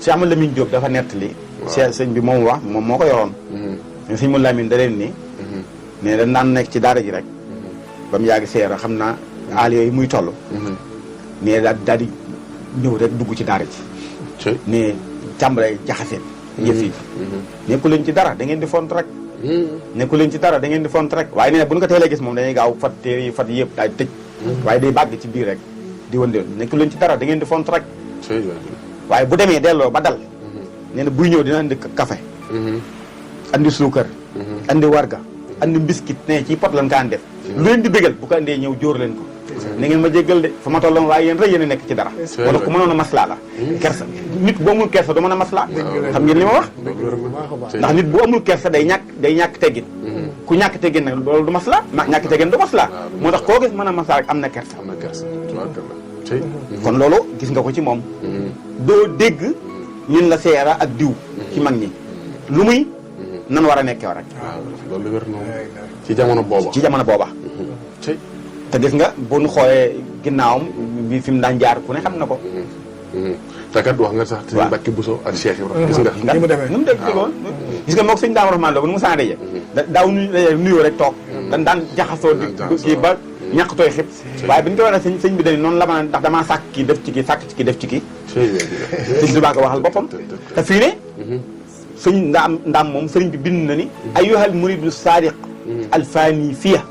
Cheikh Amadou Lamine Diop dafa nettali. waaw sëñ bi moom wax moom moo ko yoroon. mais sëñ Amadou Lamine da leen ni. ne dañ daan nekk ci daara ji rek. ba mu yàgg seera xam naa aal yooyu muy toll. ne daal di ñëw rek dugg ci daara ji. ne càmbare jaxase. yëf yi. nekku leen ci dara da ngeen di font rek. nekku leen ci dara da ngeen di font rek waaye nee na bu ñu ko teelee gis moom dañuy gaaw fat téere yi fat yëpp daal di tëj. waaye day bàgg ci biir rek di wëndeel nekku leen ci dara da ngeen di font rek. waaye bu demee delloo ba dal. nee na buy ñëw dina andi café. andi suukar. andi warga. andi mbiskit ne ci pot lan kaan def. lu leen di bégal bu ko andee ñëw jóor leen ko. na ngeen ma jéggal de fa ma tolloon waaye yéen rek yéen a nekk ci dara. wala ku mënoon a maslaa la. kersa nit bu amul kersa du mën a maslaa. xam ngeen li ma wax. ndax nit bu amul kersa day ñàkk teggin. ku ñàkk teggin nag loolu du maslaa ñàkk teggin du maslaa. moo tax koo gis mën a maslaa rek am na kersa. kon loolu gis nga ko ci moom. doo dégg ñun la seera ak diw. ci mag ñi lu muy nan war a nekkee rek. loolu wér na ci jamono booba. ci jamono booba. te gis nga bu ñu xoolee ginnaawam bi fi mu daan jaar ku ne xam na ko. te kat wax nga sax. waaw Mbacke Bousso ak Cheikh Ibrahima. gis nga ni mu demee ni mu déggoon. gis nga moog sëñ Daam Rahmaan la bu nu mu saa daje. daaw nuyoo rek toog. dañ daan jaxasoo di kii ba ñàkk tooy xib. waaye bi ñu ko waxee sëñ bi dañu noonu la ma ndax damaa sàkk kii def ci kii sàkk ci kii def ci kii. sëñ Tuubaa ko waxal boppam. te fii ne. sëñ ndaam moom sëriñ bi bind na ni. ayyuhal muridu saadiq. alfaani fiya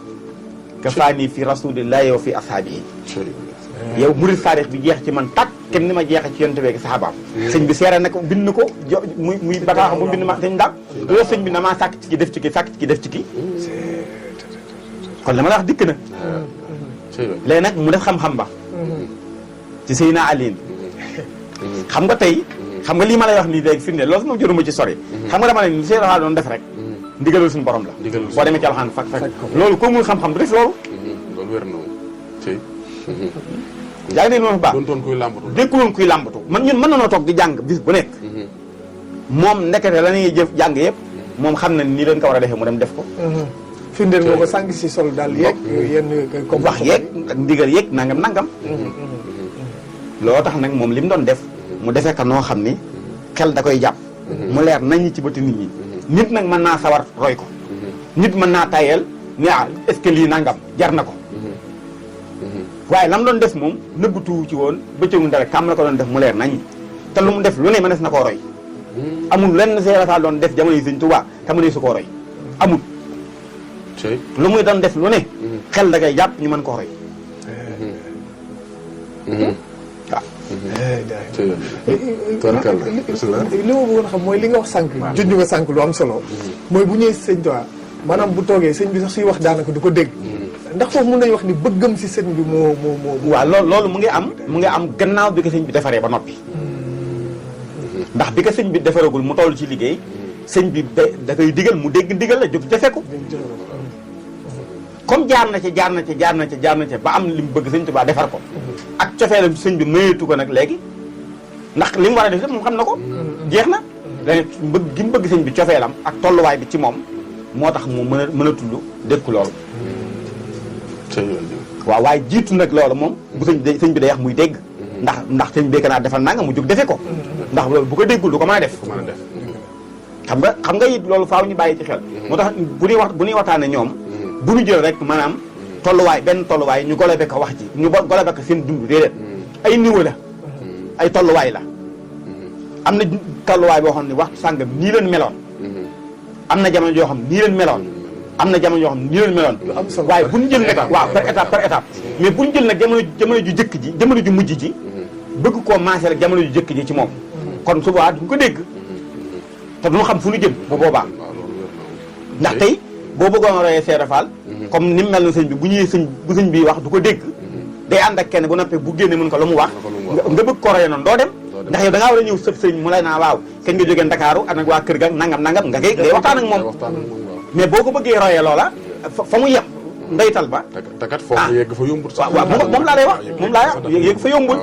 ka faani fi rasulillahi wa fi ashaabihi. yow murid saadiq bi jeex ci man tàkk kenn ni ma jeexee ci yonent bi ak saxaabaam. sëñ bi seere na ko bind na ko muy bataax mu bind ma sëñ ndaam. loolu sëñ bi damaa sàkk ci kii def ci kii sàkk ci kii def ci kii. kon li ma la wax dikk na. léegi nag mu def xam-xam ba. ci Seydina Aliin. xam nga tey. xam nga lii ma lay wax nii léegi fi mu ne loolu moom jëruma ci sori. xam nga dama ne li Seydina Aliin doon def rek. ndigalul suñu borom la. boo demee ci alxaan fak loolu ko muy xam-xam du def loolu. loolu wér na moom. yaa ngi ne noonu baax doon kuy làmbatu. dékkuloon kuy làmbatu man ñun mën na noo toog di jàng bis bu nekk. moom ndekete la ñuy jëf jàng yëpp. moom xam na nii leen ko war a defee mu dem def ko. firndeel nga ko sànq si sol daal yeeg. yenn comme wax yeeg ak ndigal yeeg nangam. loo tax nag moom li mu doon def. mu defee ka noo xam ni xel da koy jàpp. mu leer nañ ci bëti nit ñi. nit nag mën naa sawar roy ko. nit mën naa tayeel ni est-ce que lii nangam jar na ko. waaye lam doon def moom nëbbutu ci woon bëccëgu ndara kam la ko doon def mu leer nañ te lu mu def lu ne mënees na koo roy. amul lenn Seex Faal doon def jamono yi Sëñ Tuubaa te mënees su koo roy amul. lu muy doon def lu ne. xel da koy jàpp ñu mën koo roy. waaw. li ma bëggoon xam mooy li nga wax sànq. junj nga sànq lu am solo. mooy bu ñëwee Sëñ Tuubaa maanaam bu toogee sëñ bi sax suy wax daanaka du ko dégg. ndax foofu mën nañu wax ni bëggam si sëñ bi moo. waaw loolu mu ngi am gannaaw bi ko sëñ bi defaree ba noppi. ndax bi ko sëñ bi defaragul mu toll ci liggéey. sëñ bi da koy digal mu dégg ndigal la jóg defe ko. comme jaar na ca ba am li mu bëgg sëñ Tuubaa defar ko. ak cofeelam sëñ bi mayeetu ko nag léegi. ndax li mu war a def lépp moom xam na ko. jeex na léegi bëgg gi mu bëgg sëñ bi cofeelam ak tolluwaay bi ci moom moo tax mu mën a tudd dékku loolu. waaw waaye jiitu nag loolu moom bu sëñ bi day wax muy dégg. ndax sëñ bi naa defal nanga mu jóg defe ko. ndax loolu bu ko déggul du ko mën a def. xam nga it loolu faaw ñu bàyyi ci xel. moo tax bu ñuy waxtaane ñoom. bu ñu jël rek maanaam benn tolluwaay ñu golobe ko wax ji ñu golobe ko seen dund déedéet. ay niveau la. ay tolluwaay la. am na tolluwaay boo xam ne waxtu sàngam nii leen meloon. am na jamono joo xam nii leen meloon. am na jamono yoo xam nii leen meloon. waaye bu ñu jël nag waaw par étape mais bu ñu jël nag jamono ju jëkk ji jamono ju mujj ji bëgg koo maase rek jamono ju jëkk ji ci moom. kon su boobaa duñ ko dégg te duñu xam fu ñu jëm bu boobaa. ndax tey boo bëggoon a royee Seex Faal comme ni mu mel na sëñ bi bu ñëwee bu sëñ bi wax du ko dégg. day ànd ak kenn bu noppee bu génne mën ko lu mu wax. nga bëgg ko royee noonu doo dem. ndax yow da ngaa war a ñëw sëb sëñ mu lay naa waaw kañ nga jógee Ndakaaru ak nag waa kër ga nangam nga ngay waxtaan ak moom. mais boo ko bëggee royee loola fa mu yem ndeytal ba. te kat foofu yegg fa yombul. waaw moom laa lay wax moom laa yegg fa yombul.